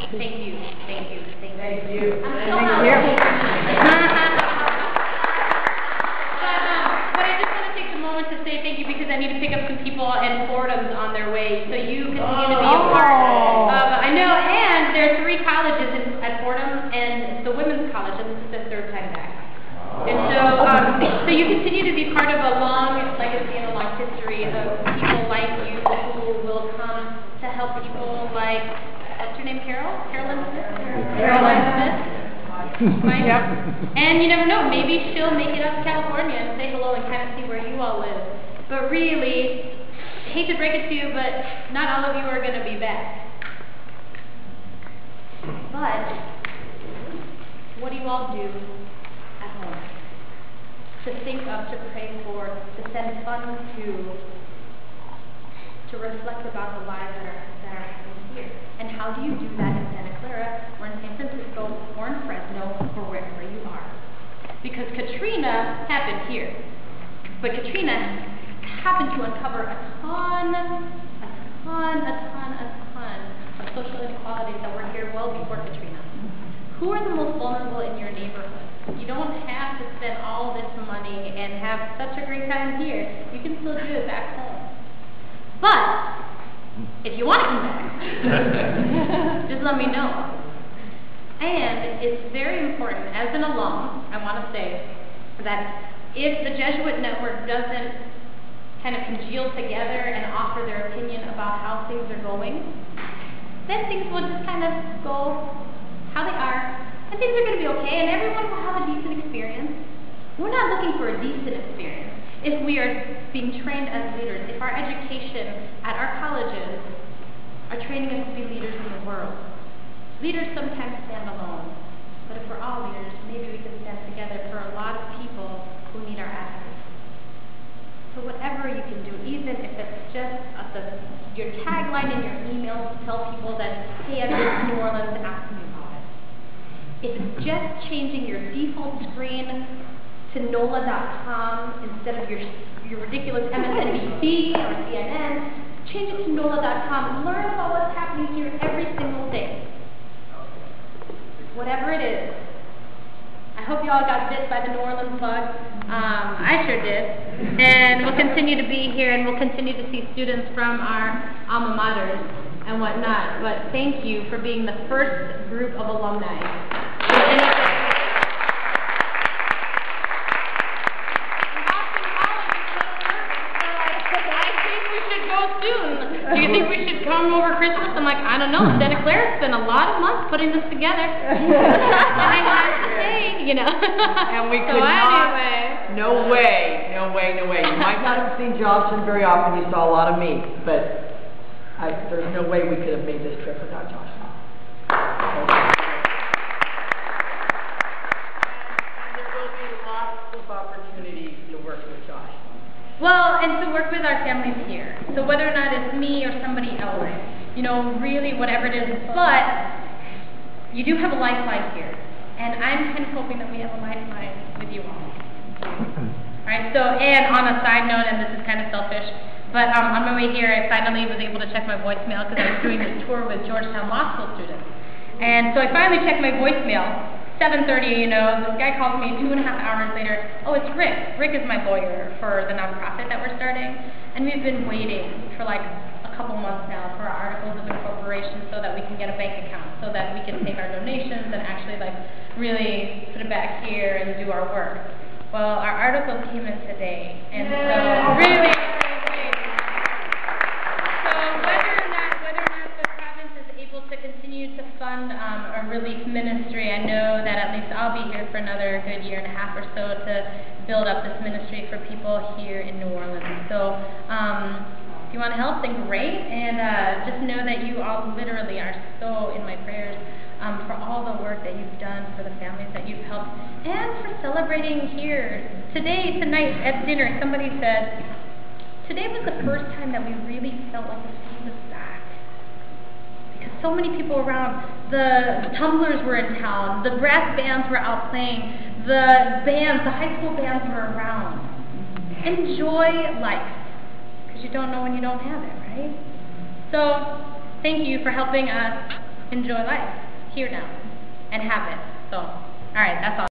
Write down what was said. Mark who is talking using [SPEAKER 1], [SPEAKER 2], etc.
[SPEAKER 1] Thank you. Thank you.
[SPEAKER 2] Thank you.
[SPEAKER 1] I'm so happy. But I just want to take the moment to say thank you because I need to pick up some people and Fordham's on their way, so you continue to be a part of. I know, and there are 3 colleges at Fordham, and it's the women's college, and this is the 3rd time back. And so you continue to be part of a long legacy and a long history of people like you who will come to help people like, what's your name, Carolyn Smith? Caroline Smith. Right? Yep. And you never know, maybe she'll make it up to California and say hello and kind of see where you all live. But really, I hate to break it to you, but not all of you are going to be back. But what do you all do at home? To think of, to pray for, to send funds to reflect about the lives that are happening here. And how do you do that in Santa Clara, or in San Francisco, or in Fresno, or wherever you are? Because Katrina happened here. But Katrina happened to uncover a ton of social inequalities that were here well before Katrina. Who are the most vulnerable in your neighborhood? You don't have to spend all this money and have such a great time here. You can still do it back home. But if you want to come back, just let me know. And it's very important, as an alum, I want to say that if the Jesuit network doesn't kind of congeal together and offer their opinion about how things are going, then things will just kind of go how they are, and things are going to be okay, and everyone will have a decent experience. We're not looking for a decent experience if we are being trained as leaders, if our education at our colleges are training us to be leaders in the world. Leaders sometimes stand alone, but if we're all leaders, maybe we can stand together for a lot of people who need our advocacy. So whatever you can do, even if it's just your tagline in your email to tell people that, hey, I've been to New Orleans, ask me about it. If it's just changing your default screen to NoLA.com instead of your ridiculous MSNBC or CNN, change it to NoLA.com. Learn about what's happening here every single day. Whatever it is. I hope you all got bit by the New Orleans bug. I sure did. And we'll continue to be here, and we'll continue to see students from our alma maters and whatnot. But thank you for being the first group of alumni. Do you think we should come over Christmas? I'm like, I don't know. Santa Clara spent a lot of months putting this together. I have to say, you know.
[SPEAKER 2] And we could not. No way. You might not have seen Jocelyn very often. You saw a lot of me, but there's no way we could have made this trip without Jocelyn. And there will be lots of opportunities to work with Jocelyn.
[SPEAKER 1] Well, and to work with our families here. So whether or not it's me or somebody else, you know, really whatever it is. But you do have a lifeline here. And I'm kind of hoping that we have a lifeline with you all. Alright, so, and on a side note, and this is kind of selfish, but on my way here, I finally was able to check my voicemail because I was doing this tour with Georgetown Law School students. And so I finally checked my voicemail. 7:30, you know, this guy calls me 2.5 hours later. Oh, it's Rick. Rick is my lawyer for the nonprofit that we're starting. And we've been waiting for like a couple months now for our articles of incorporation so that we can get a bank account, so that we can take our donations and actually like really put it back here and do our work. Well, our article came in today, and so really to continue to fund a relief ministry. I know that at least I'll be here for another good year and a half or so to build up this ministry for people here in New Orleans. So if you want to help, then great. And just know that you all literally are so in my prayers for all the work that you've done, for the families that you've helped, and for celebrating here. Tonight at dinner, somebody said, today was the first time that we really felt like the city was back. Because so many people around, the tumblers were in town, the brass bands were out playing, the high school bands were around. Enjoy life, because you don't know when you don't have it, right? So, thank you for helping us enjoy life here now and have it. So, all right, that's all.